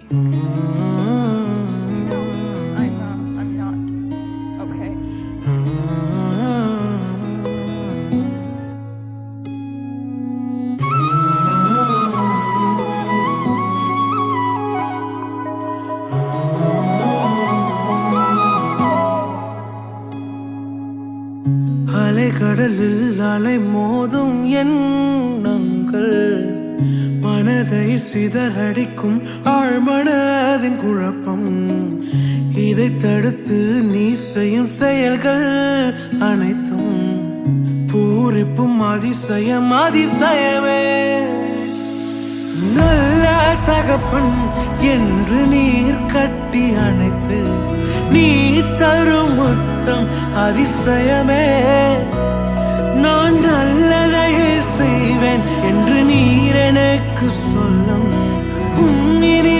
I'm not okay. அலைக்கடலில் அலை மோதும் எண்ணங்கள் மனதை சிதறடிக்கும் ஆழ்மனதின் குழப்பம். இதை தடுத்து நீ செய்யும் செயல்கள் அனைத்தும் பூரிப்பும் அதிசயம் அதிசயமே. நல்ல தகப்பன் என்று நீர் கட்டி அணைத்து நீர் தரும் முத்தம் அதிசயமே. நான் நல்லதையே செய்வேன் என்று நீர் எனக்கு சொல்லும் உன்னினி